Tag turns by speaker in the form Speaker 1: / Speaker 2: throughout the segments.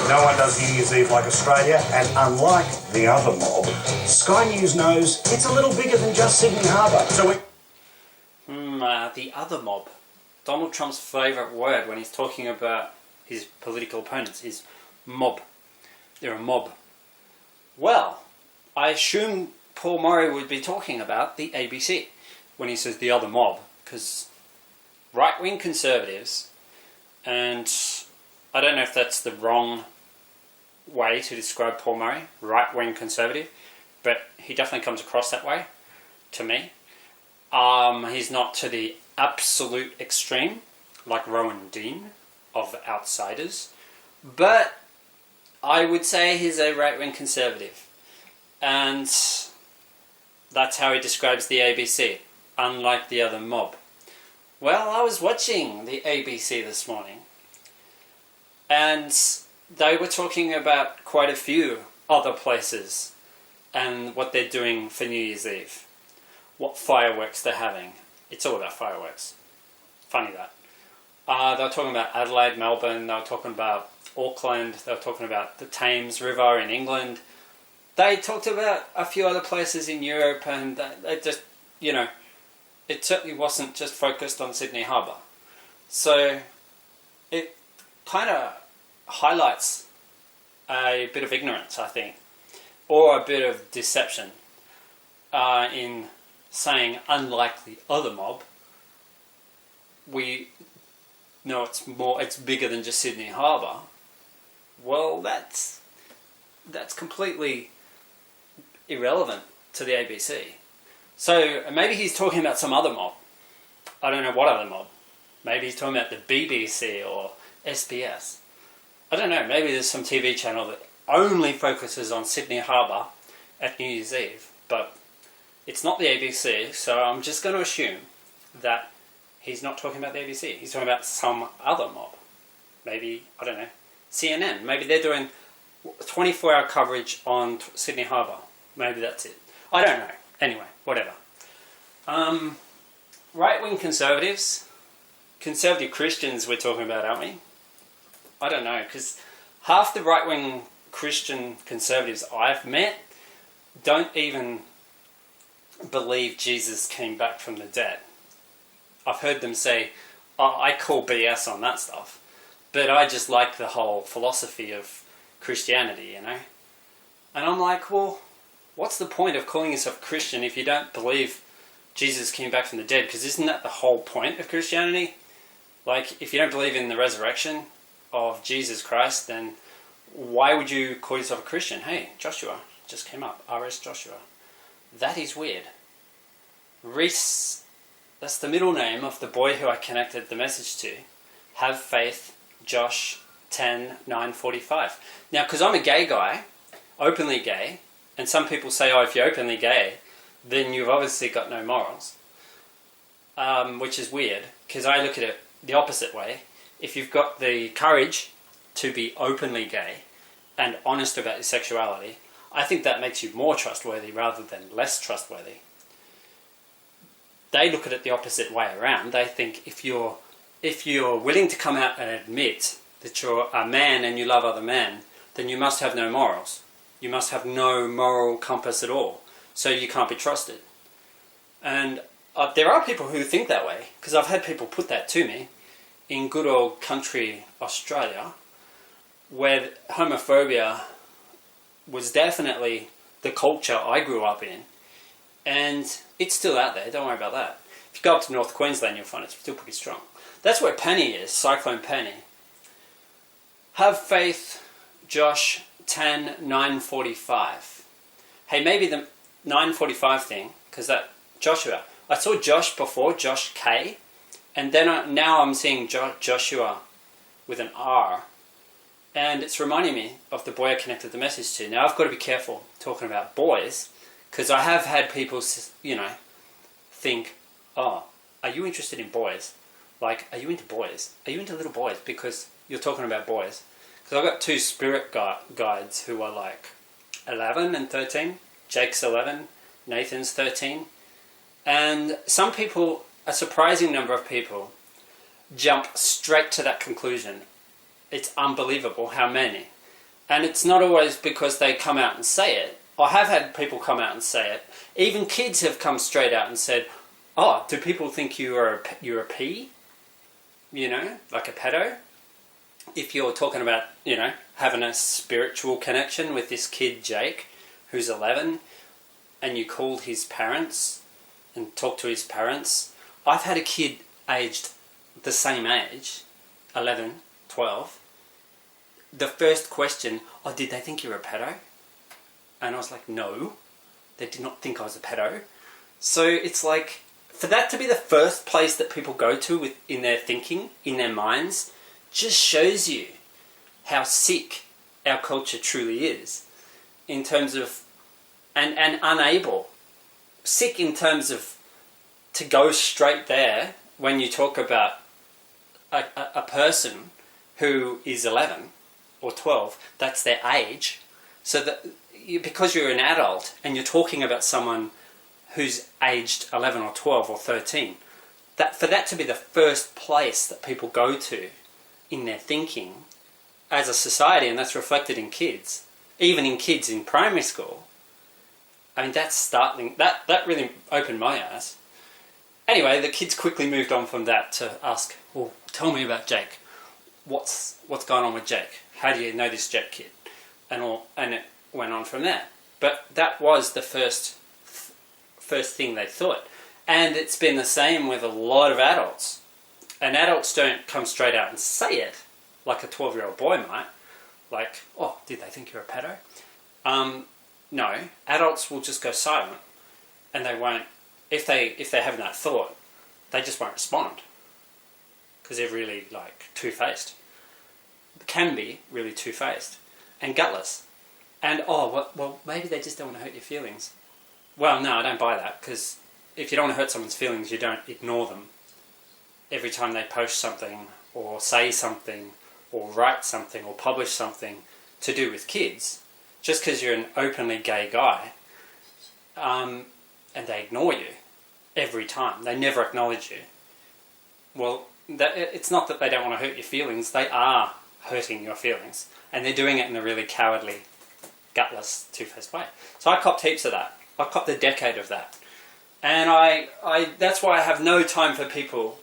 Speaker 1: No one does New Year's Eve like Australia, and unlike the other mob, Sky News knows it's a little bigger than just Sydney Harbour. So we...
Speaker 2: The other mob. Donald Trump's favourite word when he's talking about his political opponents is mob. They're a mob. Well, I assume Paul Murray would be talking about the ABC when he says the other mob, because right-wing conservatives, and I don't know if that's the wrong way to describe Paul Murray, right-wing conservative, but he definitely comes across that way to me. He's not to the absolute extreme, like Rowan Dean of The Outsiders, but I would say he's a right-wing conservative, and that's how he describes the ABC, unlike the other mob. Well, I was watching the ABC this morning, and they were talking about quite a few other places and what they're doing for New Year's Eve. What fireworks they're having. It's all about fireworks. Funny that. They were talking about Adelaide, Melbourne, they were talking about Auckland, they were talking about the Thames River in England. They talked about a few other places in Europe, and they just, you know, it certainly wasn't just focused on Sydney Harbour. So it kind of highlights a bit of ignorance, I think, or a bit of deception in saying, unlike the other mob, we know it's bigger than just Sydney Harbour. Well, that's completely irrelevant to the ABC. So maybe he's talking about some other mob. I don't know what other mob. Maybe he's talking about the BBC or SBS. I don't know, maybe there's some TV channel that only focuses on Sydney Harbour at New Year's Eve, but it's not the ABC, so I'm just going to assume that he's not talking about the ABC. He's talking about some other mob. Maybe, I don't know, CNN. Maybe they're doing 24-hour coverage on Sydney Harbour. Maybe that's it. I don't know. Anyway, whatever. Right-wing conservatives, conservative Christians we're talking about, aren't we? I don't know, because half the right-wing Christian conservatives I've met don't even believe Jesus came back from the dead. I've heard them say, oh, I call BS on that stuff, but I just like the whole philosophy of Christianity, you know? And I'm like, well, what's the point of calling yourself Christian if you don't believe Jesus came back from the dead? Because isn't that the whole point of Christianity? Like, if you don't believe in the resurrection of Jesus Christ, then why would you call yourself a Christian? Hey, Joshua just came up, RS Joshua. That is weird. Reese, that's the middle name of the boy who I connected the message to. Have faith, Josh 10 945. Now, because I'm a gay guy, openly gay, and some people say, oh, if you're openly gay, then you've obviously got no morals. Which is weird, because I look at it the opposite way. If you've got the courage to be openly gay and honest about your sexuality, I think that makes you more trustworthy rather than less trustworthy. They look at it the opposite way around. They think if you're willing to come out and admit that you're a man and you love other men, then you must have no morals. You must have no moral compass at all. So you can't be trusted. And there are people who think that way, because I've had people put that to me in good old country Australia, where homophobia was definitely the culture I grew up in, and it's still out there, don't worry about that. If you go up to North Queensland, you'll find it's still pretty strong. That's where Penny is, Cyclone Penny. Have faith, Josh 10 945. Hey, maybe the 945 thing, because that Joshua, I saw Josh before, Josh K, and then now I'm seeing Joshua with an R. And it's reminding me of the boy I connected the message to. Now, I've got to be careful talking about boys, because I have had people, you know, think, oh, are you interested in boys? Like, are you into boys? Are you into little boys? Because you're talking about boys. Because I've got two spirit guides who are like 11 and 13. Jake's 11, Nathan's 13. And some people, a surprising number of people, jump straight to that conclusion. It's unbelievable how many. And it's not always because they come out and say it. I have had people come out and say it. Even kids have come straight out and said, "Oh, do people think you're a P? You know, like a pedo?" If you're talking about, you know, having a spiritual connection with this kid Jake, who's 11, and you called his parents and talked to his parents. I've had a kid aged the same age, 11, 12. The first question, "Oh, did they think you were a pedo?" And I was like, "No, they did not think I was a pedo." So it's like, for that to be the first place that people go to in their thinking, in their minds, just shows you how sick our culture truly is in terms of, and unable, sick in terms of, to go straight there when you talk about a person who is 11 or 12, that's their age. So that because you're an adult and you're talking about someone who's aged 11 or 12 or 13, that for that to be the first place that people go to in their thinking as a society, and that's reflected in kids, even in kids in primary school, I mean, that's startling. That really opened my eyes. Anyway, the kids quickly moved on from that to ask, "Well, tell me about Jake. What's going on with Jake? How do you know this Jake kid?" And it went on from there. But that was the first thing they thought. And it's been the same with a lot of adults. And adults don't come straight out and say it, like a 12-year-old boy might. Like, "Oh, did they think you're a pedo?" No, adults will just go silent. And they won't, if they have that thought, they just won't respond. Because they're really, like, two-faced. Can be really two-faced. And gutless. And, well, maybe they just don't want to hurt your feelings. Well, no, I don't buy that, because if you don't want to hurt someone's feelings, you don't ignore them every time they post something, or say something, or write something, or publish something to do with kids, just because you're an openly gay guy, and they ignore you every time. They never acknowledge you. Well, it's not that they don't want to hurt your feelings, they are hurting your feelings, and they're doing it in a really cowardly, gutless, two-faced way. So I copped heaps of that. I copped a decade of that. And that's why I have no time for people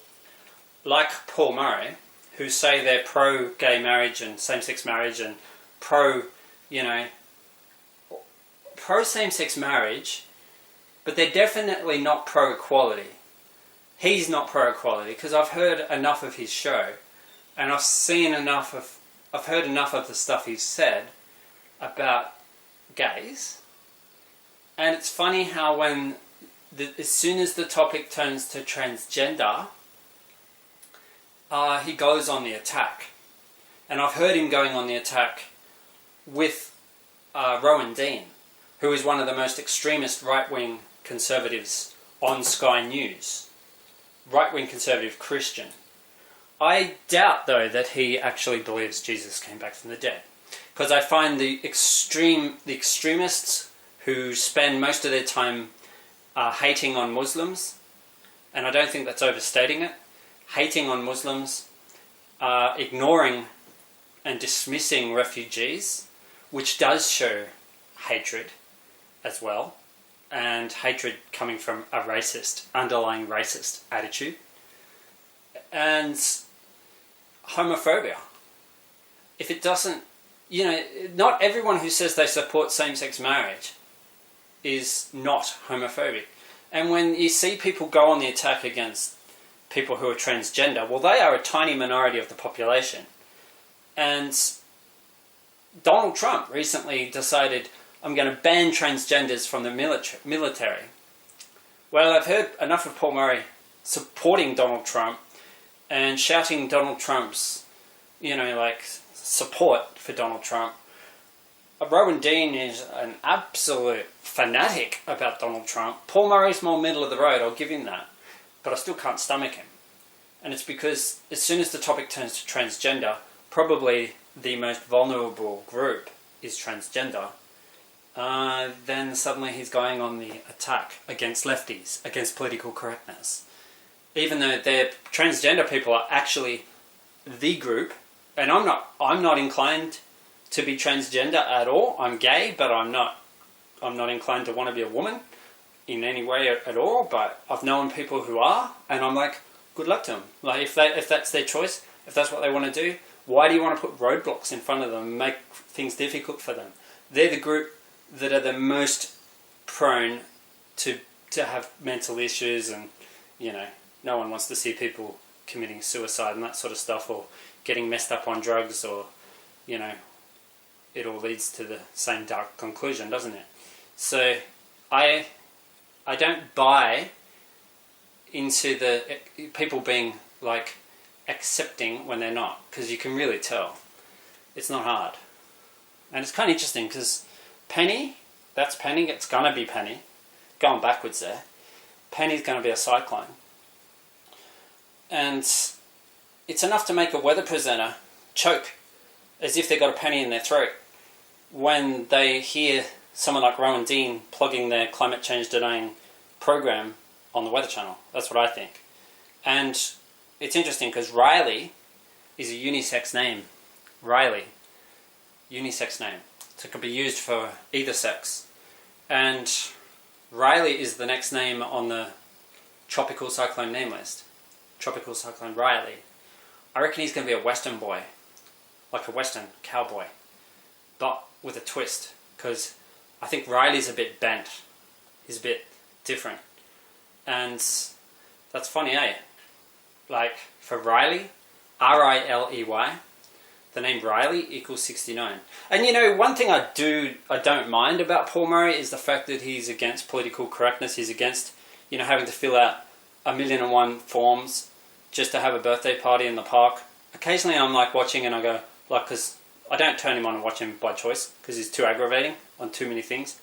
Speaker 2: like Paul Murray, who say they're pro-gay marriage and same-sex marriage and pro same-sex marriage, but they're definitely not pro-equality. He's not pro-equality, because I've heard enough of his show, and I've heard enough of the stuff he's said about gays. And it's funny how as soon as the topic turns to transgender, he goes on the attack. And I've heard him going on the attack with Rowan Dean, who is one of the most extremist right-wing conservatives on Sky News. Right-wing conservative Christian. I doubt, though, that he actually believes Jesus came back from the dead. Because I find the extremists who spend most of their time hating on Muslims, and I don't think that's overstating it, hating on Muslims, ignoring and dismissing refugees, which does show hatred as well, and hatred coming from a underlying racist attitude, and homophobia. If it doesn't, not everyone who says they support same-sex marriage is not homophobic. And when you see people go on the attack against people who are transgender, well, they are a tiny minority of the population. And Donald Trump recently decided, "I'm going to ban transgenders from the military." Well, I've heard enough of Paul Murray supporting Donald Trump and shouting Donald Trump's, support for Donald Trump. Rowan Dean is an absolute fanatic about Donald Trump. Paul Murray's more middle of the road, I'll give him that. But I still can't stomach him. And it's because as soon as the topic turns to transgender, probably the most vulnerable group is transgender, then suddenly he's going on the attack against lefties, against political correctness. Even though transgender people are actually the group, and I'm not inclined to be transgender at all. I'm gay, but I'm not inclined to want to be a woman in any way at all. But I've known people who are, and I'm like, good luck to them. Like if that's their choice, if that's what they want to do, why do you want to put roadblocks in front of them and make things difficult for them? They're the group that are the most prone to have mental issues, and no one wants to see people committing suicide and that sort of stuff, or getting messed up on drugs, or it all leads to the same dark conclusion, doesn't it? So I don't buy into the people being like accepting when they're not, because you can really tell. It's not hard. And it's kind of interesting because Penny, that's Penny, it's going to be Penny. Going backwards there. Penny's going to be a cyclone. And it's enough to make a weather presenter choke as if they got a penny in their throat when they hear someone like Rowan Dean plugging their climate change denying program on the Weather Channel. That's what I think. And it's interesting because Riley is a unisex name. Riley. Unisex name. So it could be used for either sex. And Riley is the next name on the tropical cyclone name list. Tropical cyclone Riley. I reckon he's going to be a Western boy. Like a Western cowboy. But with a twist. Because I think Riley's a bit bent. He's a bit different. And that's funny, eh? Like, for Riley, R-I-L-E-Y, the name Riley equals 69. And one thing I don't mind about Paul Murray is the fact that he's against political correctness. He's against, having to fill out 1,000,001 forms just to have a birthday party in the park. Occasionally I'm like watching and I go, because I don't turn him on and watch him by choice, because he's too aggravating on too many things.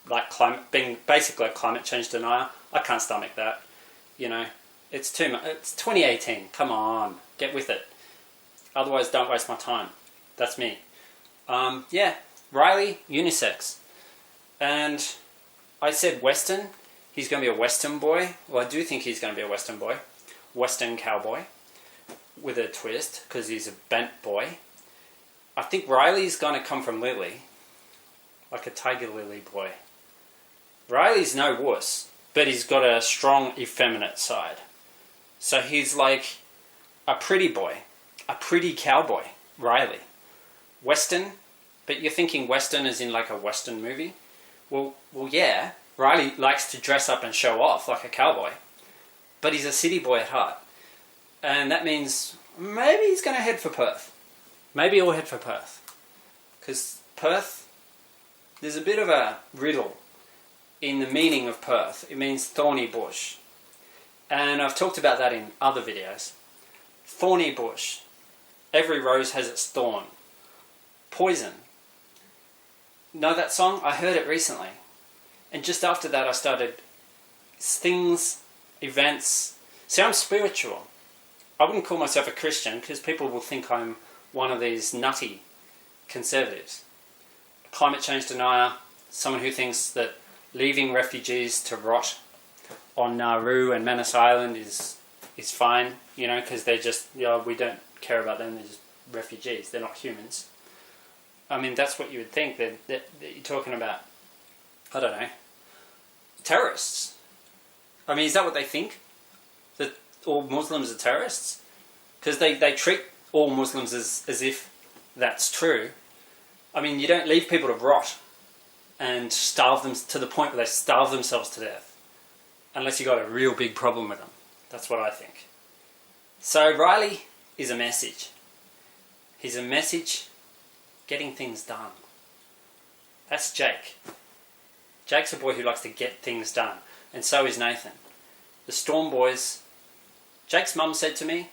Speaker 2: Like being basically a climate change denier. I can't stomach that. It's too much. It's 2018. Come on, get with it. Otherwise, don't waste my time. That's me. Yeah, Riley, unisex. And I said Western. He's going to be a Western boy. Well, I do think he's going to be a Western boy. Western cowboy. With a twist, because he's a bent boy. I think Riley's going to come from Lily. Like a Tigerlily boy. Riley's no wuss, but he's got a strong effeminate side. So he's like a pretty boy. A pretty cowboy, Riley. Western, but you're thinking Western as in like a Western movie? Well, yeah, Riley likes to dress up and show off like a cowboy. But he's a city boy at heart. And that means maybe he's going to head for Perth. Maybe he'll head for Perth. Because Perth, there's a bit of a riddle in the meaning of Perth. It means thorny bush. And I've talked about that in other videos. Thorny bush. Every rose has its thorn. Poison. Know that song? I heard it recently. And just after that I started things, events. See, I'm spiritual. I wouldn't call myself a Christian because people will think I'm one of these nutty conservatives. A climate change denier, someone who thinks that leaving refugees to rot on Nauru and Manus Island is fine, because they're just, we don't care about them, they're just refugees, they're not humans. I mean, that's what you would think, that you're talking about, I don't know, terrorists. I mean, is that what they think? That all Muslims are terrorists? Because they treat all Muslims as if that's true. I mean, you don't leave people to rot and starve them to the point where they starve themselves to death. Unless you've got a real big problem with them. That's what I think. So Riley is a message. He's a message getting things done. That's Jake. Jake's a boy who likes to get things done. And so is Nathan. The Storm Boys. Jake's mum said to me,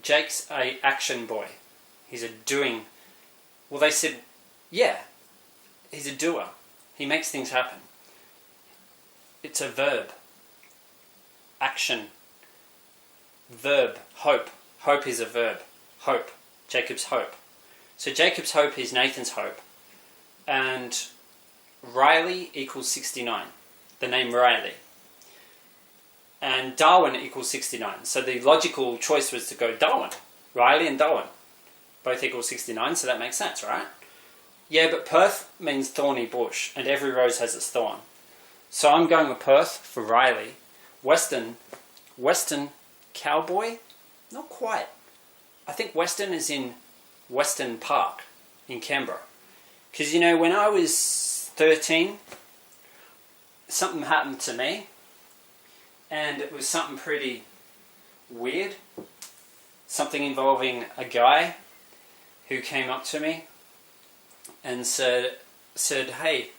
Speaker 2: Jake's a action boy. He's a doing. Well, they said, yeah, he's a doer. He makes things happen. It's a verb. Action. Verb. Hope. Hope is a verb. Hope. Jacob's hope. So Jacob's hope is Nathan's hope. And Riley equals 69. The name Riley. And Darwin equals 69. So the logical choice was to go Darwin. Riley and Darwin. Both equal 69, so that makes sense, right? Yeah, but Perth means thorny bush, and every rose has its thorn. So I'm going with Perth for Riley. Western cowboy? Not quite. I think Western is in Western Park in Canberra. Because, you know, when I was 13, something happened to me, and it was something pretty weird. Something involving a guy who came up to me and said, "Hey,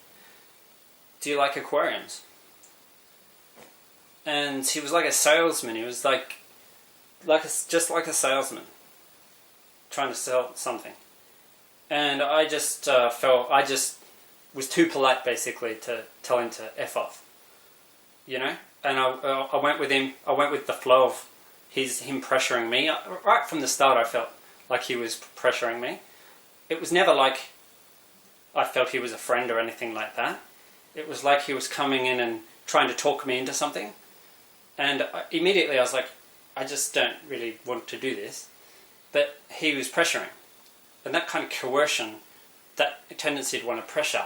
Speaker 2: do you like aquariums?" And he was like a salesman. He was just like a salesman trying to sell something. And I just I just was too polite basically to tell him to F off, you know. And I went with him. I went with the flow of him pressuring me. Right from the start, I felt like he was pressuring me. It was never like I felt he was a friend or anything like that. It was like he was coming in and trying to talk me into something. And immediately I was like, I just don't really want to do this. But he was pressuring. And that kind of coercion, that tendency to want to pressure,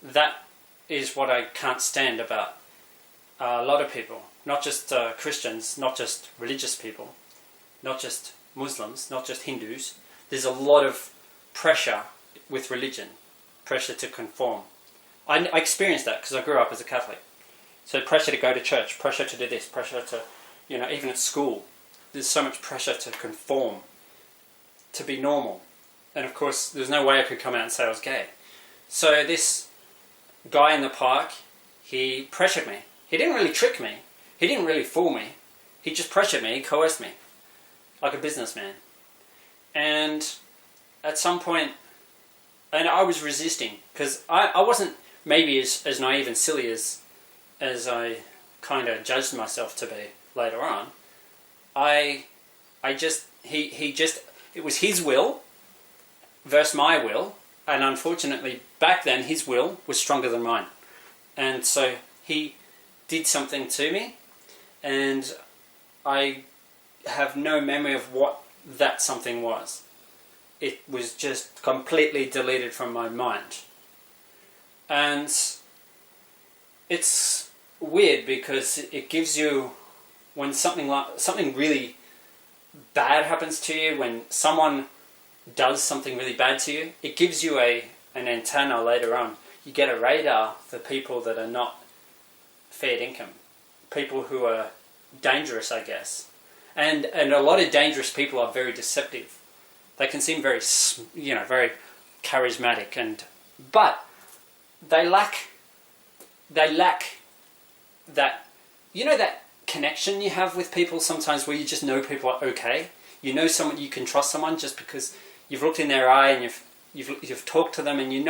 Speaker 2: that is what I can't stand about a lot of people. Not just Christians, not just religious people, not just Muslims, not just Hindus. There's a lot of pressure with religion, pressure to conform. I experienced that because I grew up as a Catholic. So pressure to go to church, pressure to do this, pressure to, you know, even at school, there's so much pressure to conform, to be normal. And of course, there's no way I could come out and say I was gay. So this guy in the park, he pressured me. He didn't really trick me. He didn't really fool me. He just pressured me, he coerced me, like a businessman. And at some point, and I was resisting, because I wasn't maybe as naive and silly as I kind of judged myself to be later on. It was his will versus my will, and unfortunately back then his will was stronger than mine. And so he did something to me, and I have no memory of what that something was. It was just completely deleted from my mind. And it's weird because it gives you, when something really bad happens to you, when someone does something really bad to you, it gives you an antenna later on. You get a radar for people that are not fair income, people who are dangerous, I guess. And a lot of dangerous people are very deceptive. They can seem very, very charismatic, but they lack that, that connection you have with people sometimes where you just know people are okay. You know someone, you can trust someone just because you've looked in their eye and you've talked to them, and you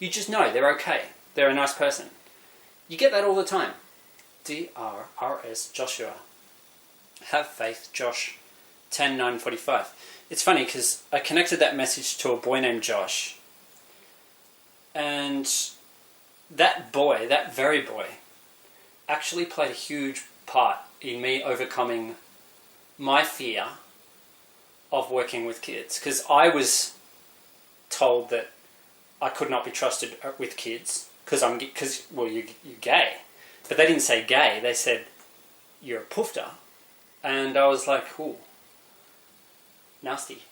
Speaker 2: just know they're okay. They're a nice person. You get that all the time. DRRS Joshua. Have faith, Josh. 10:9:45. It's funny because I connected that message to a boy named Josh, and that boy, that very boy, actually played a huge part in me overcoming my fear of working with kids, because I was told that I could not be trusted with kids because you're gay. But they didn't say gay, they said you're a poofter. And I was like, ooh, nasty.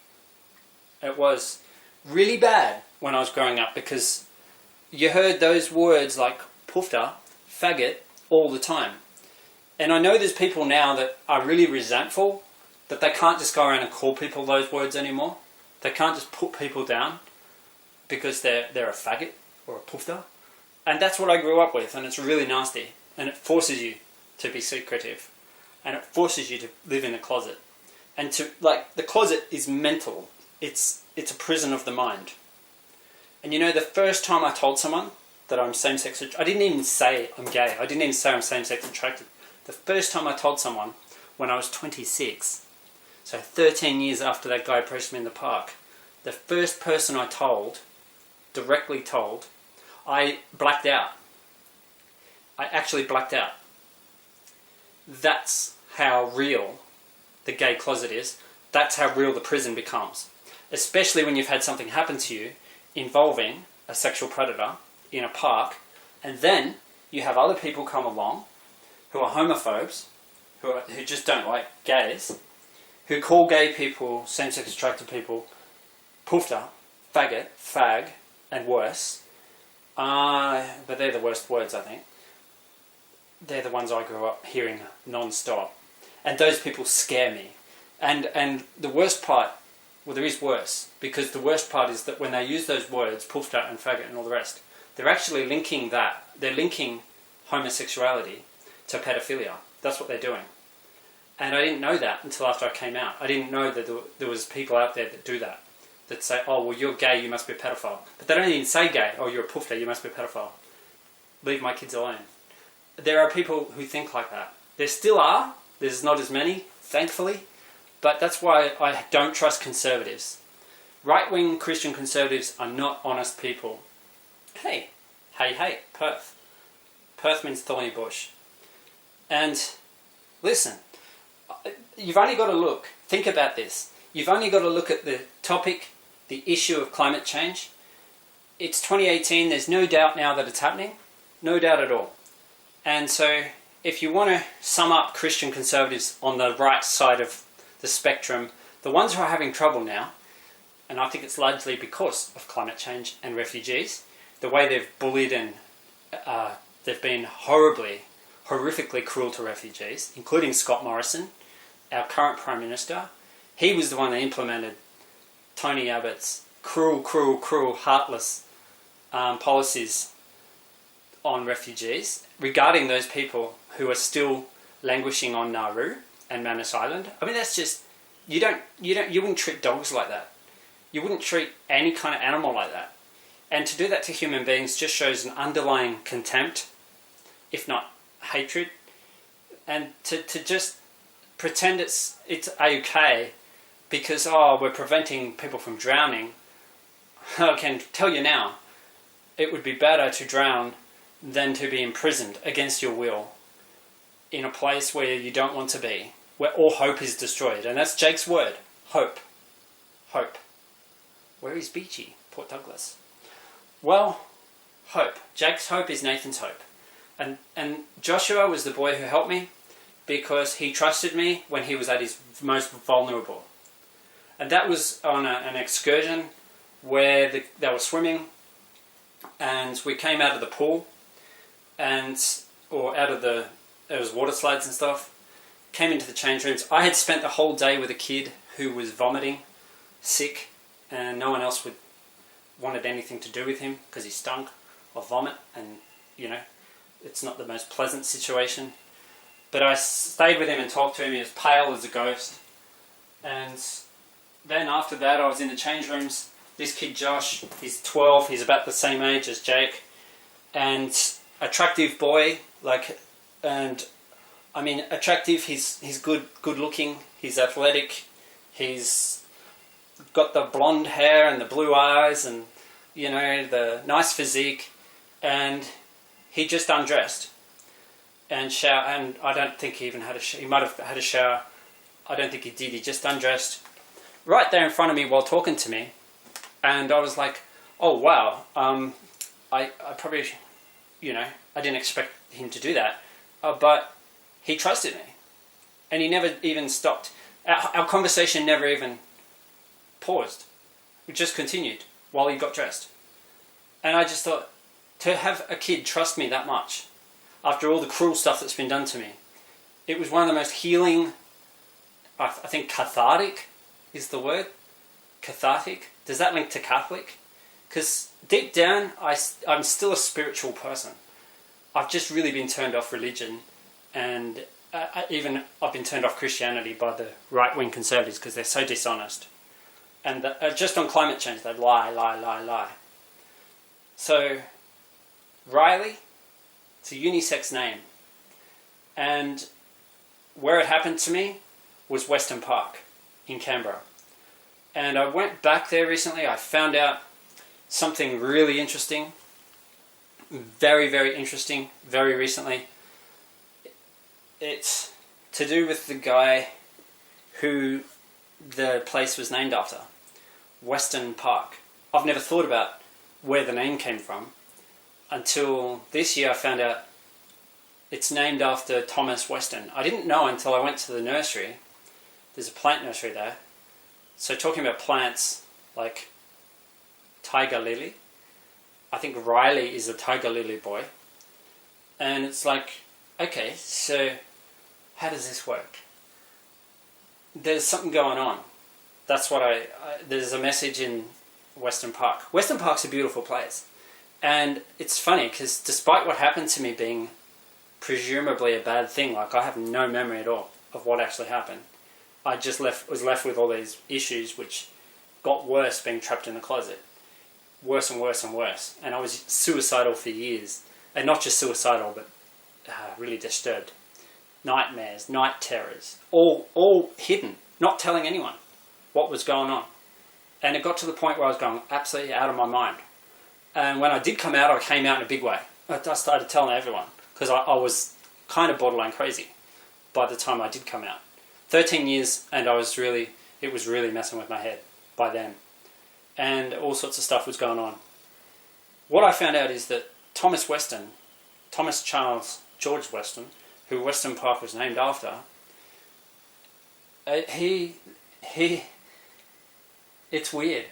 Speaker 2: It was really bad when I was growing up, because you heard those words like poofter, faggot, all the time. And I know there's people now that are really resentful that they can't just go around and call people those words anymore. They can't just put people down because they're a faggot or a poofter. And that's what I grew up with, and it's really nasty. And it forces you to be secretive. And it forces you to live in a closet. And the closet is mental. It's a prison of the mind. And the first time I told someone that I'm same-sex attracted, I didn't even say I'm gay. I didn't even say I'm same-sex attracted. The first time I told someone, when I was 26, so 13 years after that guy approached me in the park, the first person I directly told, I blacked out. I actually blacked out. That's how real the gay closet is. That's how real the prison becomes. Especially when you've had something happen to you involving a sexual predator in a park, and then you have other people come along who are homophobes, who just don't like gays, who call gay people, same-sex attracted people, poofter, faggot, fag, and worse. But they're the worst words, I think. They're the ones I grew up hearing non-stop. And those people scare me. And the worst part, well, there is worse, because the worst part is that when they use those words, poofter and faggot and all the rest, they're actually linking they're linking homosexuality to pedophilia. That's what they're doing. And I didn't know that until after I came out. I didn't know that there was people out there that do that. That say, oh, well, you're gay, you must be a pedophile. But they don't even say gay, oh, you're a poofter, you must be a pedophile. Leave my kids alone. There are people who think like that. There still are. There's not as many, thankfully. But that's why I don't trust conservatives. Right-wing Christian conservatives are not honest people. Hey, Perth. Perth means thorny bush. And listen, you've only got to look. Think about this. You've only got to look at the topic, the issue of climate change. It's 2018. There's no doubt now that it's happening. No doubt at all. And so if you want to sum up Christian conservatives on the right side of the spectrum, the ones who are having trouble now, and I think it's largely because of climate change and refugees, the way they've bullied and they've been horrifically cruel to refugees, including Scott Morrison, our current Prime Minister. He was the one that implemented Tony Abbott's cruel, heartless policies on refugees regarding those people who are still languishing on Nauru and Manus Island. I mean, that's just, you wouldn't treat dogs like that. You wouldn't treat any kind of animal like that. And to do that to human beings just shows an underlying contempt, if not hatred. And to just pretend it's okay because, oh, we're preventing people from drowning. I can tell you now, it would be better to drown than to be imprisoned against your will in a place where you don't want to be, where all hope is destroyed. And that's Jake's word, hope. Hope. Where is Beachy? Port Douglas. Well, hope. Jake's hope is Nathan's hope. And Joshua was the boy who helped me because he trusted me when he was at his most vulnerable. And that was on an excursion where they were swimming, and we came out of the pool, there was water slides and stuff, came into the change rooms. I had spent the whole day with a kid who was vomiting, sick, and no one else wanted anything to do with him because he stunk of vomit, and it's not the most pleasant situation. But I stayed with him and talked to him. He was pale as a ghost. And then after that, I was in the change rooms. This kid Josh, he's 12, he's about the same age as Jake, and attractive boy, attractive, he's good looking, he's athletic, he's got the blonde hair and the blue eyes and, the nice physique, and he just undressed and showered, and I don't think he even had a shower. He might have had a shower. I don't think he did. He just undressed right there in front of me while talking to me. And I was like, oh, wow, I probably, I didn't expect him to do that. But he trusted me. And he never even stopped. Our conversation never even paused. It just continued while he got dressed. And I just thought, to have a kid trust me that much, after all the cruel stuff that's been done to me, it was one of the most healing, I think cathartic is the word. Cathartic. Does that link to Catholic? Because deep down, I'm still a spiritual person. I've just really been turned off religion, and I've been turned off Christianity by the right-wing conservatives because they're so dishonest. And just on climate change, they lie. So, Riley, it's a unisex name. And where it happened to me was Western Park in Canberra. And I went back there recently. I found out something really interesting. Very, very interesting. Very recently. It's to do with the guy who the place was named after. Western Park. I've never thought about where the name came from until this year I found out it's named after Thomas Weston. I didn't know until I went to the nursery. There's a plant nursery there. So talking about plants like Tigerlily, I think Riley is a Tigerlily boy. And it's like, okay, so how does this work? There's something going on. That's what there's a message in Western Park. Western Park's a beautiful place. And it's funny because despite what happened to me being presumably a bad thing, like I have no memory at all of what actually happened, I just was left with all these issues which got worse being trapped in the closet. Worse and worse and worse. And I was suicidal for years. And not just suicidal, but really disturbed. Nightmares, night terrors, all hidden, not telling anyone what was going on. And it got to the point where I was going absolutely out of my mind. And when I did come out, I came out in a big way. I started telling everyone, because I was kind of borderline crazy by the time I did come out. 13 years, and it was really messing with my head by then. And all sorts of stuff was going on. What I found out is that Thomas Charles George Weston, who Western Park was named after, it's weird,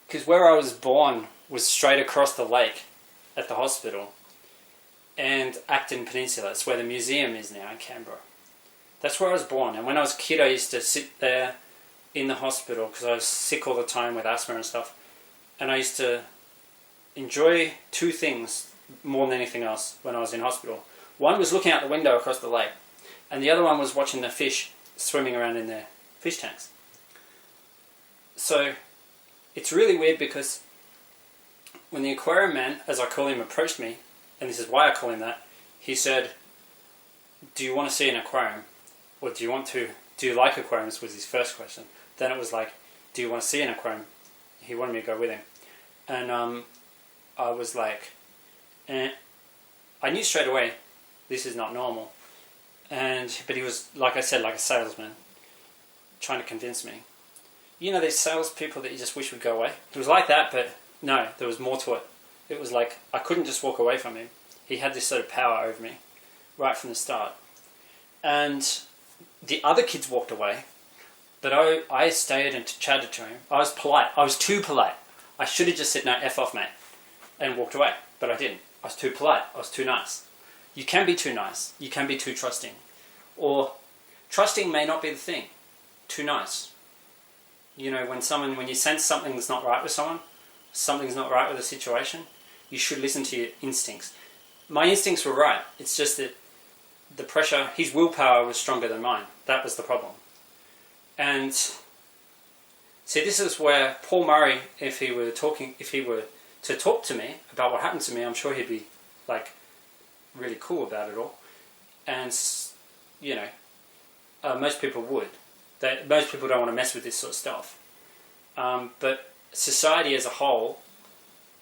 Speaker 2: because where I was born was straight across the lake at the hospital, and Acton Peninsula. That's where the museum is now in Canberra. That's where I was born, and when I was a kid I used to sit there in the hospital because I was sick all the time with asthma and stuff, and I used to enjoy two things more than anything else when I was in hospital. One was looking out the window across the lake, and the other one was watching the fish swimming around in their fish tanks. So it's really weird because when the aquarium man, as I call him, approached me, and this is why I call him that, he said, "Do you want to see an aquarium? Or do you like aquariums?" was his first question. Then it was like, "Do you want to see an aquarium?" He wanted me to go with him. And I was like, I knew straight away, this is not normal. But he was, like I said, like a salesman, trying to convince me. You know, these salespeople that you just wish would go away? It was like that, but no, there was more to it. It was like, I couldn't just walk away from him. He had this sort of power over me, right from the start. And the other kids walked away, but I stayed and chatted to him. I was polite. I was too polite. I should have just said, "No, F off, mate," and walked away, but I didn't. I was too polite. I was too nice. You can be too nice. You can be too trusting. Or trusting may not be the thing. Too nice. You know, when you sense something's not right with someone, something's not right with a situation, you should listen to your instincts. My instincts were right. It's just that the pressure, his willpower was stronger than mine. That was the problem. And see, this is where Paul Murray, if he were to talk to me about what happened to me, I'm sure he'd be like really cool about it all. And you know, most people would. Most people don't want to mess with this sort of stuff. But society as a whole,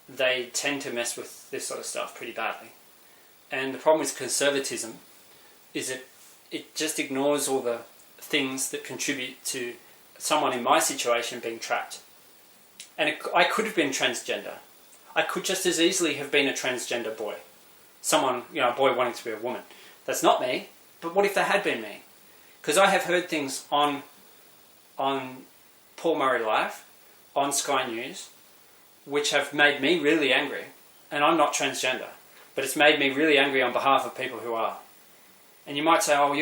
Speaker 2: they tend to mess with this sort of stuff pretty badly. And the problem with conservatism is that it just ignores all the things that contribute to someone in my situation being trapped. And I could have been transgender. I could just as easily have been a transgender boy. Someone, a boy wanting to be a woman. That's not me, but what if that had been me? Because I have heard things on Paul Murray Live, on Sky News, which have made me really angry. And I'm not transgender, but it's made me really angry on behalf of people who are. And you might say, oh,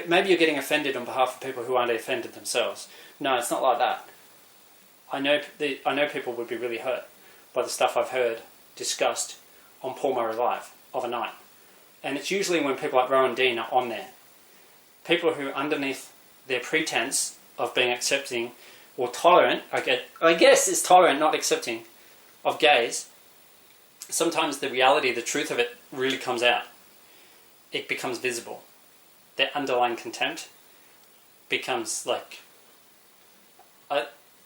Speaker 2: maybe you're getting offended on behalf of people who aren't offended themselves. No, it's not like that. I know people would be really hurt by the stuff I've heard discussed on Paul Murray Live of a night. And it's usually when people like Rowan Dean are on there. People who, underneath their pretense of being accepting or tolerant, I guess is tolerant, not accepting, of gays, sometimes the reality, the truth of it really comes out. It becomes visible. Their underlying contempt becomes like...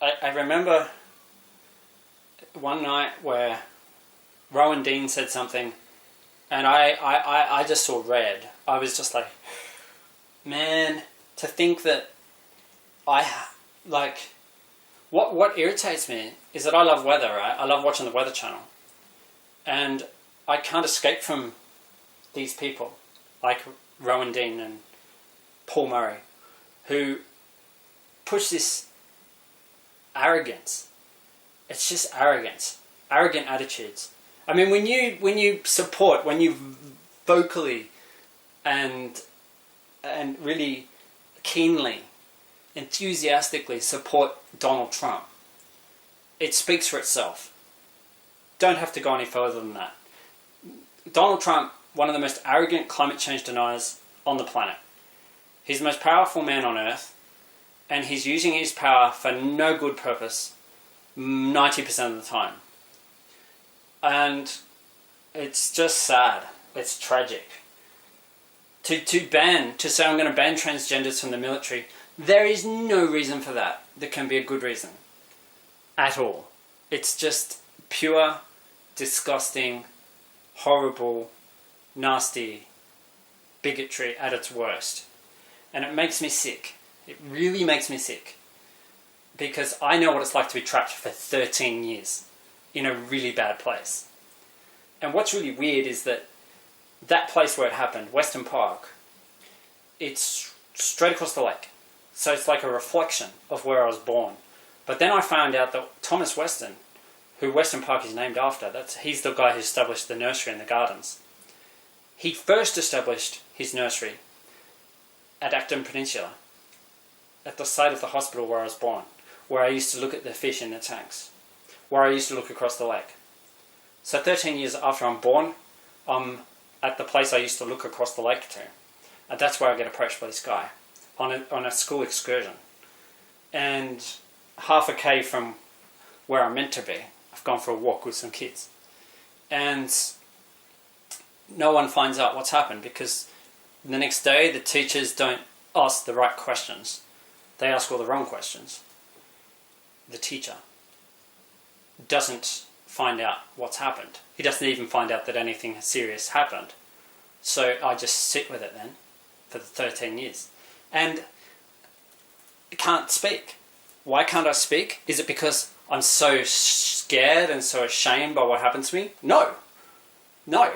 Speaker 2: I remember one night where Rowan Dean said something and I just saw red. I was just like, man, to think that what irritates me is that I love weather, right? I love watching the Weather Channel. And I can't escape from these people, like Rowan Dean and Paul Murray, who push this arrogance. It's just arrogance, arrogant attitudes. I mean, when you support, when you vocally and really keenly, enthusiastically support Donald Trump, it speaks for itself. Don't have to go any further than that. Donald Trump, one of the most arrogant climate change deniers on the planet. He's the most powerful man on earth, and he's using his power for no good purpose 90% of the time. And it's just sad. It's tragic. To say I'm going to ban transgenders from the military, there is no reason for that. There can be a good reason. At all. It's just pure, disgusting, horrible, nasty bigotry at its worst. And it makes me sick. It really makes me sick. Because I know what it's like to be trapped for 13 years in a really bad place. And what's really weird is that place where it happened, Western Park, it's straight across the lake. So it's like a reflection of where I was born. But then I found out that Thomas Weston, who Western Park is named after, he's the guy who established the nursery and the gardens. He first established his nursery at Acton Peninsula, at the site of the hospital where I was born, where I used to look at the fish in the tanks, where I used to look across the lake. So 13 years after I'm born, I'm at the place I used to look across the lake to. And that's where I get approached by this guy on a school excursion. And half a K from where I'm meant to be, I've gone for a walk with some kids. And no one finds out what's happened because the next day the teachers don't ask the right questions. They ask all the wrong questions. The teacher doesn't find out what's happened. He doesn't even find out that anything serious happened. So I just sit with it then for the 13 years. And I can't speak. Why can't I speak? Is it because I'm so scared and so ashamed by what happened to me? No. No.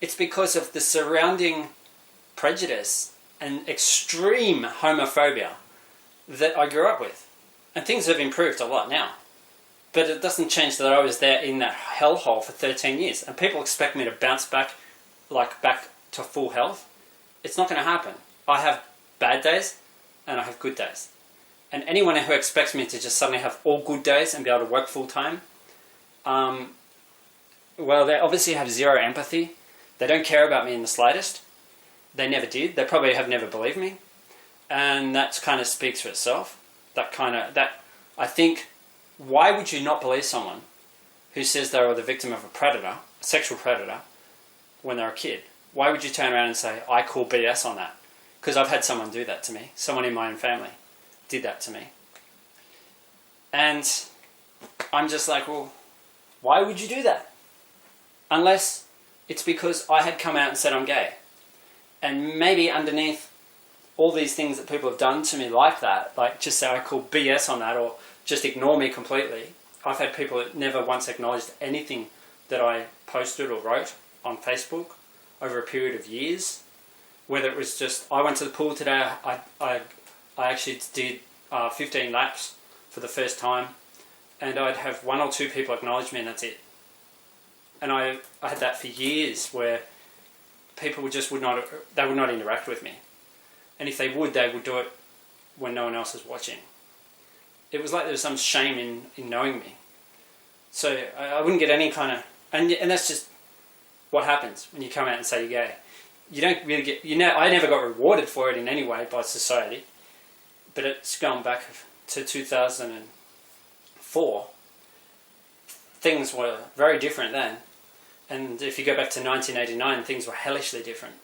Speaker 2: It's because of the surrounding prejudice and extreme homophobia that I grew up with. And things have improved a lot now. But it doesn't change that I was there in that hellhole for 13 years. And people expect me to bounce back, back to full health. It's not going to happen. I have bad days and I have good days. And anyone who expects me to just suddenly have all good days and be able to work full time, well, they obviously have zero empathy. They don't care about me in the slightest. They never did. They probably have never believed me. And that kind of speaks for itself. I think, why would you not believe someone who says they were the victim of a predator, a sexual predator, when they're a kid? Why would you turn around and say, I call BS on that? Because I've had someone do that to me. Someone in my own family did that to me. And I'm just like, well, why would you do that? Unless it's because I had come out and said I'm gay. And maybe underneath all these things that people have done to me like that, like just say I call BS on that or just ignore me completely. I've had people that never once acknowledged anything that I posted or wrote on Facebook over a period of years. Whether it was just, I went to the pool today, I actually did 15 laps for the first time, and I'd have one or two people acknowledge me and that's it. And I had that for years where people would not interact with me. And if they would do it when no one else is watching. It was like there was some shame in knowing me. So I wouldn't get any kind of... And that's just what happens when you come out and say you're gay. You don't really get... I never got rewarded for it in any way by society. But it's gone back to 2004. Things were very different then. And if you go back to 1989, things were hellishly different.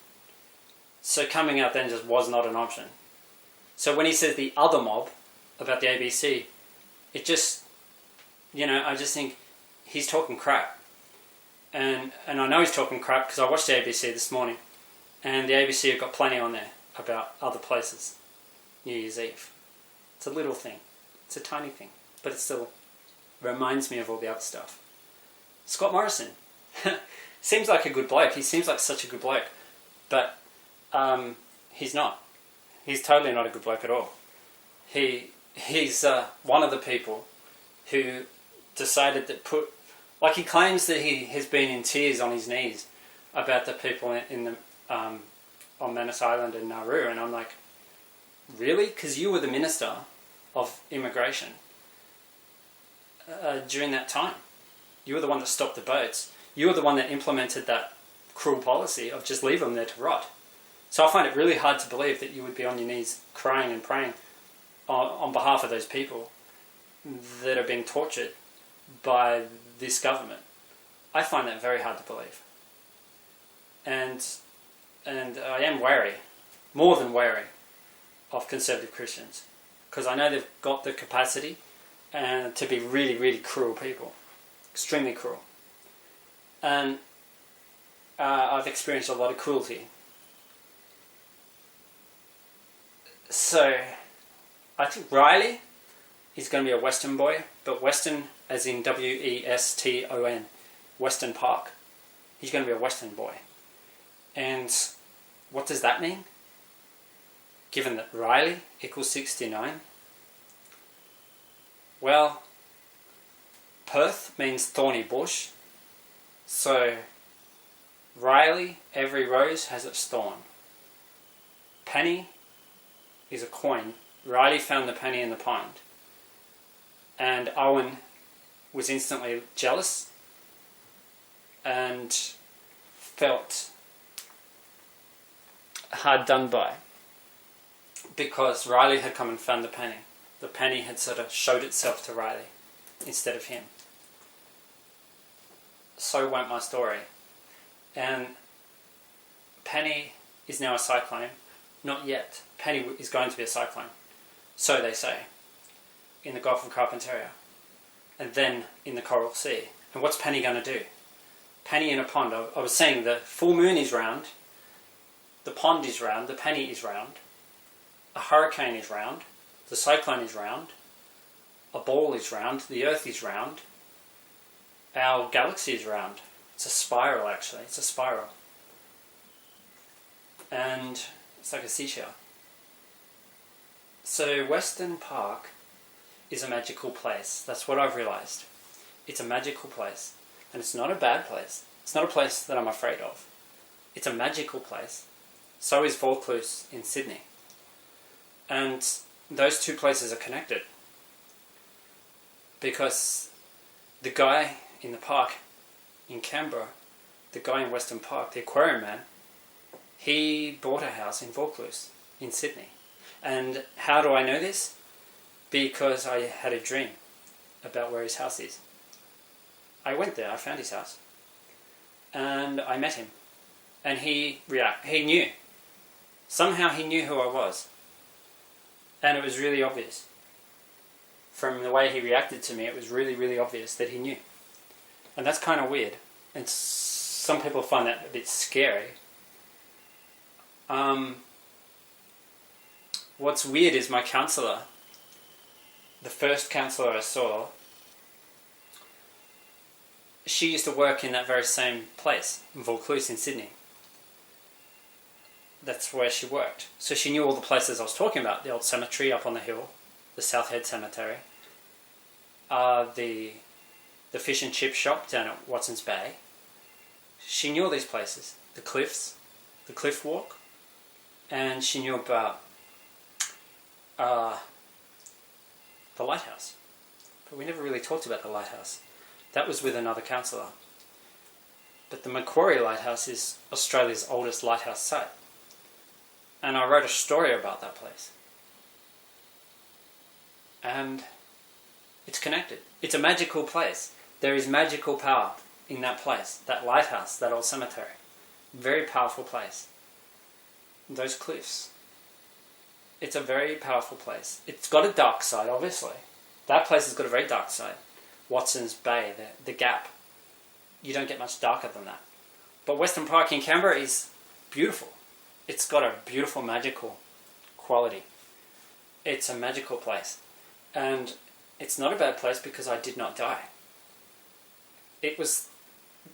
Speaker 2: So coming out then just was not an option. So when he says the other mob about the ABC, it just, I just think he's talking crap. And I know he's talking crap because I watched the ABC this morning, and the ABC have got plenty on there about other places, New Year's Eve. It's a little thing. It's a tiny thing. But it still reminds me of all the other stuff. Scott Morrison. seems like a good bloke. He seems like such a good bloke, but he's not. He's totally not a good bloke at all. He's one of the people who decided that like he claims that he has been in tears on his knees about the people in the on Manus Island and Nauru, and I'm like, really? Because you were the minister of immigration during that time. You were the one that stopped the boats. You were the one that implemented that cruel policy of just leave them there to rot. So I find it really hard to believe that you would be on your knees crying and praying on behalf of those people that are being tortured by this government. I find that very hard to believe. And I am wary, more than wary, of conservative Christians, because I know they've got the capacity to be really, really cruel people, extremely cruel. And I've experienced a lot of cruelty. So I think Riley is going to be a Western boy, but Western as in Weston, Western Park. He's going to be a Western boy. And what does that mean? Given that Riley equals 69. Well, Perth means thorny bush. So Riley, every rose has its thorn. Penny is a coin. Riley found the penny in the pond. And Owen was instantly jealous and felt hard done by because Riley had come and found the penny. The penny had sort of showed itself to Riley instead of him. So went my story. And Penny is now a cyclone. Not yet. Penny is going to be a cyclone. So they say. In the Gulf of Carpentaria. And then in the Coral Sea. And what's Penny going to do? Penny in a pond. I was saying the full moon is round. The pond is round. The penny is round. A hurricane is round. The cyclone is round. A ball is round. The earth is round. Our galaxy is round. It's a spiral, actually. It's a spiral. And it's like a seashell. So Western Park is a magical place. That's what I've realised. It's a magical place. And it's not a bad place. It's not a place that I'm afraid of. It's a magical place. So is Vaucluse in Sydney. And those two places are connected. Because the guy in the park in Canberra, the guy in Western Park, the aquarium man, he bought a house in Vaucluse in Sydney. And how do I know this? Because I had a dream about where his house is. I went there, I found his house. And I met him. And he knew. Somehow he knew who I was. And it was really obvious. From the way he reacted to me, it was really, really obvious that he knew. And that's kind of weird. And some people find that a bit scary. What's weird is my counsellor, the first counsellor I saw, she used to work in that very same place, in Vaucluse in Sydney. That's where she worked. So she knew all the places I was talking about. The old cemetery up on the hill, the South Head Cemetery, the fish and chip shop down at Watson's Bay. She knew all these places. The cliffs, the cliff walk, and she knew about the lighthouse. But we never really talked about the lighthouse. That was with another counsellor. But the Macquarie Lighthouse is Australia's oldest lighthouse site. And I wrote a story about that place. And it's connected. It's a magical place. There is magical power in that place, that lighthouse, that old cemetery. Very powerful place. Those cliffs. It's a very powerful place. It's got a dark side, obviously. That place has got a very dark side. Watson's Bay, the Gap. You don't get much darker than that. But Western Park in Canberra is beautiful. It's got a beautiful magical quality. It's a magical place. And it's not a bad place because I did not die. It was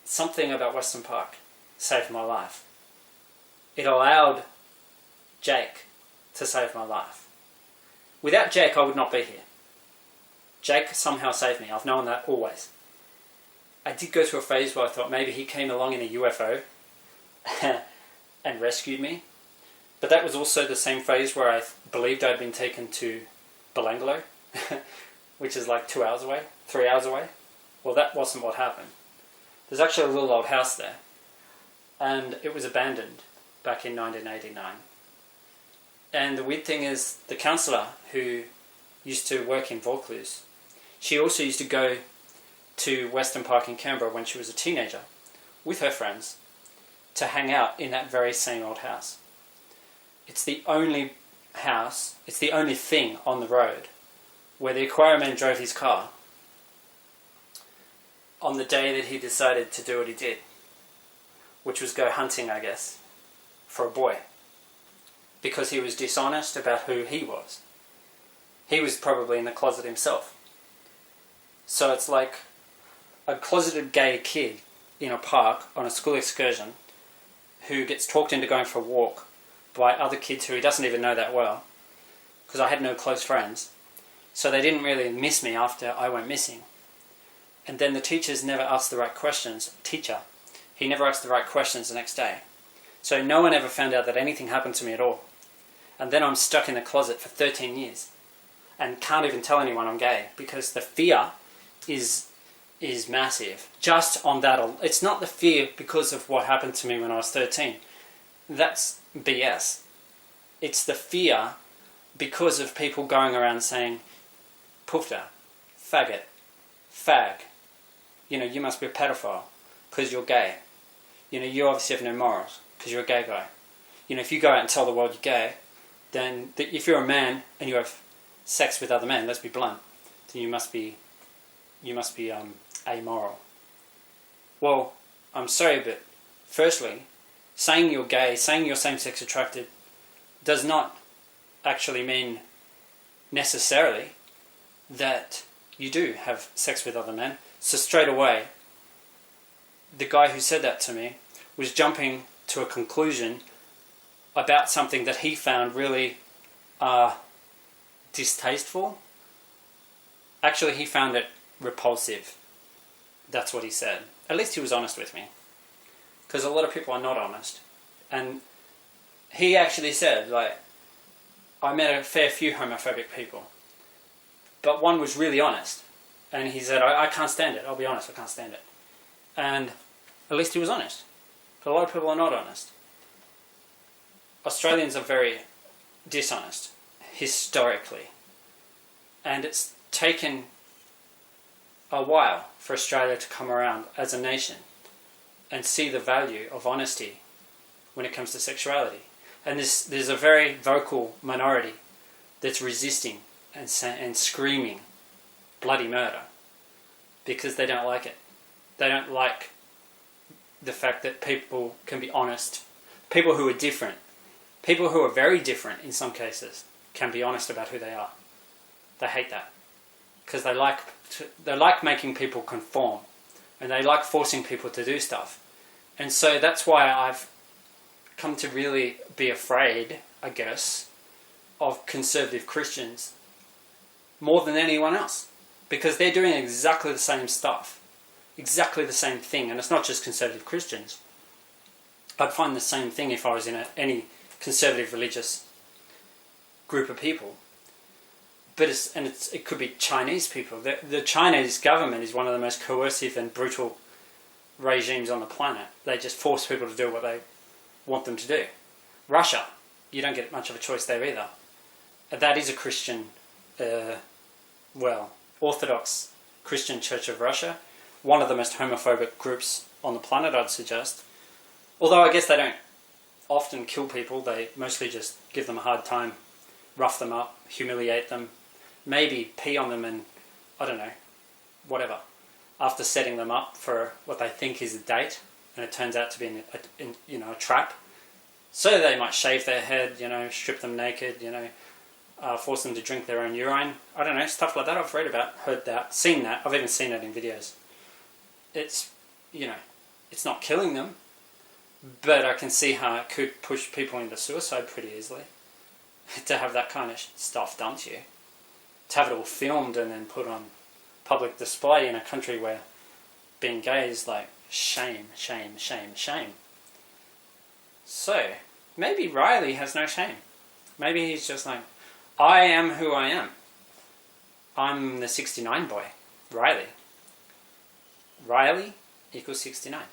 Speaker 2: something about Western Park saved my life. It allowed Jake to save my life. Without Jake, I would not be here. Jake somehow saved me. I've known that always. I did go through a phase where I thought maybe he came along in a UFO and rescued me. But that was also the same phase where I believed I'd been taken to Belanglo, which is like 2 hours away, 3 hours away. Well, that wasn't what happened. There's actually a little old house there, and it was abandoned back in 1989. And the weird thing is, the counsellor who used to work in Vaucluse, she also used to go to Western Park in Canberra when she was a teenager with her friends to hang out in that very same old house. It's the only house, it's the only thing on the road where the aquarium man drove his car on the day that he decided to do what he did, which was go hunting, I guess, for a boy, because he was dishonest about who he was. He was probably in the closet himself. So it's like a closeted gay kid in a park on a school excursion who gets talked into going for a walk by other kids who he doesn't even know that well, because I had no close friends, so they didn't really miss me after I went missing. And then the teachers never asked the right questions. He never asked the right questions the next day. So no one ever found out that anything happened to me at all. And then I'm stuck in the closet for 13 years and can't even tell anyone I'm gay, because the fear is massive. Just on that, it's not the fear because of what happened to me when I was 13. That's BS. It's the fear because of people going around saying, "Poofta, faggot, fag, you must be a pedophile because you're gay. You obviously have no morals because you're a gay guy. If you go out and tell the world you're gay, then if you're a man and you have sex with other men, let's be blunt, then you must be amoral." Well, I'm sorry, but firstly, saying you're gay, saying you're same-sex attracted, does not actually mean necessarily that you do have sex with other men. So straight away, the guy who said that to me was jumping to a conclusion about something that he found really distasteful. Actually, he found it repulsive. That's what he said. At least he was honest with me, because a lot of people are not honest. And he actually said, I met a fair few homophobic people, but one was really honest, and he said, I can't stand it. I'll be honest, I can't stand it. And at least he was honest. But a lot of people are not honest. Australians are very dishonest, historically. And it's taken a while for Australia to come around as a nation and see the value of honesty when it comes to sexuality. And there's a very vocal minority that's resisting and screaming bloody murder because they don't like it. They don't like the fact that people can be honest. People who are different, people who are very different in some cases, can be honest about who they are. They hate that because they like making people conform, and they like forcing people to do stuff. And so that's why I've come to really be afraid, I guess, of conservative Christians more than anyone else, because they're doing exactly the same stuff, exactly the same thing. And it's not just conservative Christians. I'd find the same thing if I was in any conservative religious group of people. But it could be Chinese people. The Chinese government is one of the most coercive and brutal regimes on the planet. They just force people to do what they want them to do. Russia, you don't get much of a choice there either. That is a Christian, Orthodox Christian Church of Russia. One of the most homophobic groups on the planet, I'd suggest. Although I guess they don't often kill people. They mostly just give them a hard time, rough them up, humiliate them, maybe pee on them and, I don't know, whatever, after setting them up for what they think is a date, and it turns out to be a trap. So they might shave their head, strip them naked, force them to drink their own urine. I don't know, stuff like that. I've read about, heard that, seen that. I've even seen it in videos. It's, It's not killing them, but I can see how it could push people into suicide pretty easily. To have that kind of stuff done to you. To have it all filmed and then put on public display in a country where being gay is like shame, shame, shame, shame. So, maybe Riley has no shame. Maybe he's just like, I am who I am. I'm the 69 boy, Riley. Riley equals 69.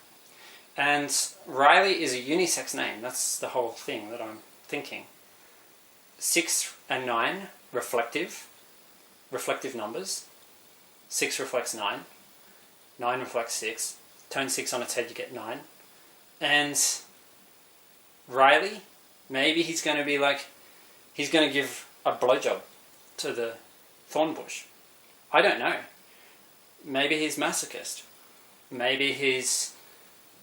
Speaker 2: And Riley is a unisex name. That's the whole thing that I'm thinking. 6 and 9, reflective numbers. 6 reflects 9. 9 reflects 6. Turn 6 on its head, you get 9. And Riley, maybe he's going to be like, he's going to give a blowjob to the thorn bush. I don't know. Maybe he's masochist. Maybe he's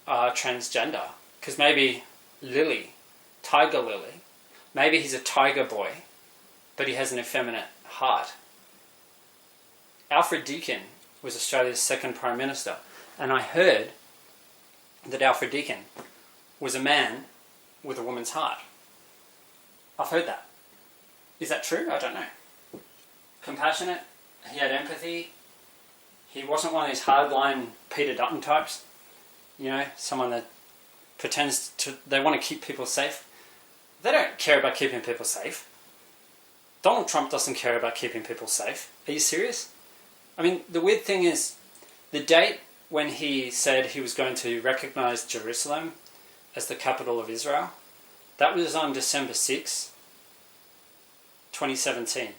Speaker 2: transgender. Because maybe Lily, Tigerlily, maybe he's a tiger boy, but he has an effeminate heart. Alfred Deakin was Australia's second Prime Minister, and I heard that Alfred Deakin was a man with a woman's heart. I've heard that. Is that true? I don't know. Compassionate, he had empathy, he wasn't one of these hardline Peter Dutton types, you know, someone that pretends to, they want to keep people safe. They don't care about keeping people safe. Donald Trump doesn't care about keeping people safe. Are you serious? I mean, the weird thing is, the date when he said he was going to recognize Jerusalem as the capital of Israel, that was on December 6, 2017.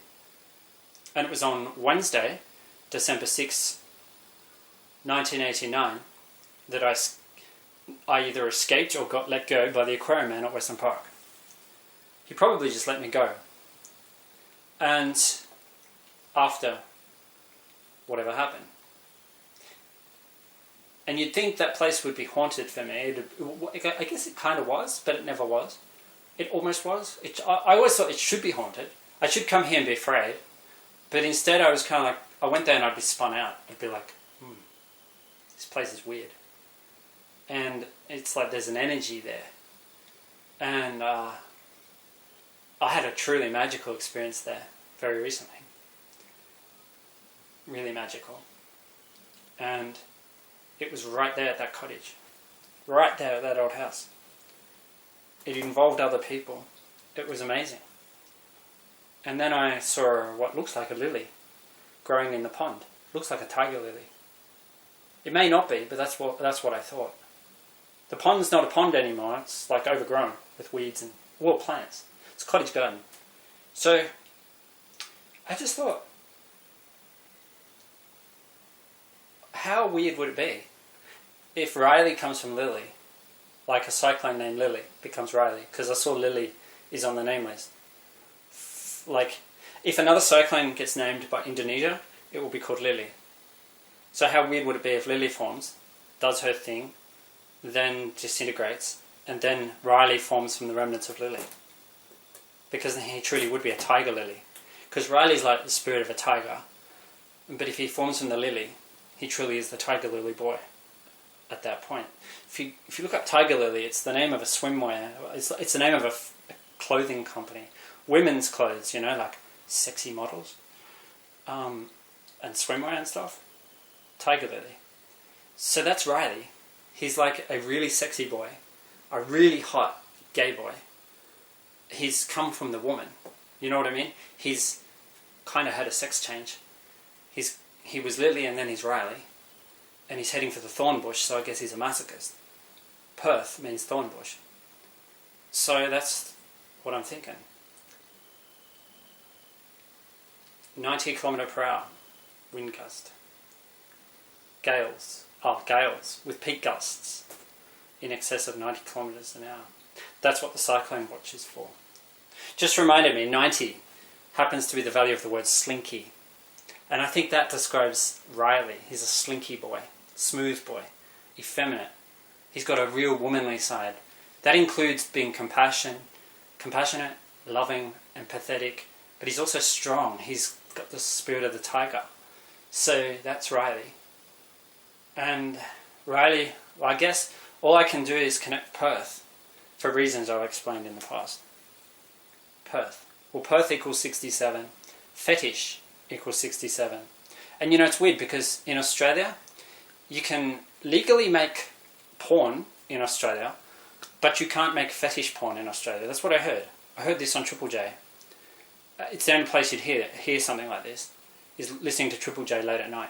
Speaker 2: And it was on Wednesday, December 6, 1989, that I either escaped or got let go by the aquarium man at Western Park. He probably just let me go. And after whatever happened. And you'd think that place would be haunted for me. I guess it kind of was, but it never was. It almost was. I always thought it should be haunted. I should come here and be afraid. But instead I was kind of like, I went there and I'd be spun out. I'd be like, this place is weird. And it's like there's an energy there. And I had a truly magical experience there very recently. Really magical. And it was right there at that cottage. Right there at that old house. It involved other people. It was amazing. And then I saw what looks like a lily growing in the pond. Looks like a tiger lily. It may not be, but that's what I thought. The pond's not a pond anymore. It's like overgrown with weeds and all plants. It's a cottage garden. So I just thought, how weird would it be if Riley comes from Lily, like a cyclone named Lily becomes Riley? Because I saw Lily is on the name list. Like, if another cyclone gets named by Indonesia, it will be called Lily. So how weird would it be if Lily forms, does her thing, then disintegrates, and then Riley forms from the remnants of Lily? Because then he truly would be a tiger lily. Because Riley's like the spirit of a tiger, but if he forms from the lily, he truly is the tiger lily boy at that point. If you look up Tiger Lily, it's the name of a swimwear. It's the name of a clothing company. Women's clothes, you know, like sexy models. And swimwear and stuff. Tiger Lily. So that's Riley. He's like a really sexy boy. A really hot gay boy. He's come from the woman. You know what I mean? He's kind of had a sex change. He was Lily and then he's Riley. And he's heading for the thorn bush, so I guess he's a masochist. Perth means thorn bush. So that's what I'm thinking. 90 kilometre per hour wind gust. Gales with peak gusts in excess of 90 kilometres an hour. That's what the cyclone watch is for. Just reminded me, 90 happens to be the value of the word slinky. And I think that describes Riley. He's a slinky boy, smooth boy, effeminate. He's got a real womanly side. That includes being compassionate, loving, empathetic, but he's also strong. He's got the spirit of the tiger. So that's Riley. And Riley Well, I guess all I can do is connect Perth for reasons I've explained in the past. Perth. Well, Perth equals 67. Fetish equals 67. And you know, it's weird because in Australia, you can legally make porn in Australia, but you can't make fetish porn in Australia. That's what I heard. I heard this on Triple J. It's the only place you'd hear something like this, is listening to Triple J late at night.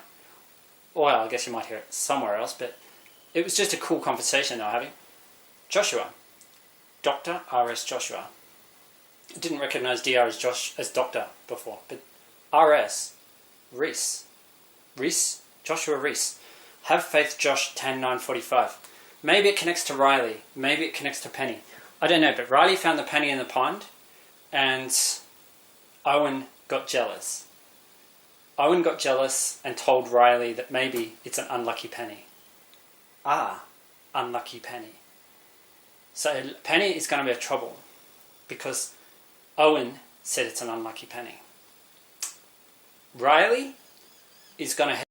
Speaker 2: Well, I guess you might hear it somewhere else, but it was just a cool conversation they were having. Joshua. Dr. R.S. Joshua. I didn't recognise DR as Doctor before, but R.S. Reese. Reese? Joshua Reese. Have faith, Josh, tan 945. Maybe it connects to Riley. Maybe it connects to Penny. I don't know, but Riley found the penny in the pond, and Owen got jealous. Owen got jealous and told Riley that maybe it's an unlucky penny. Ah, unlucky penny. So Penny is going to be a trouble because Owen said it's an unlucky penny. Riley is going to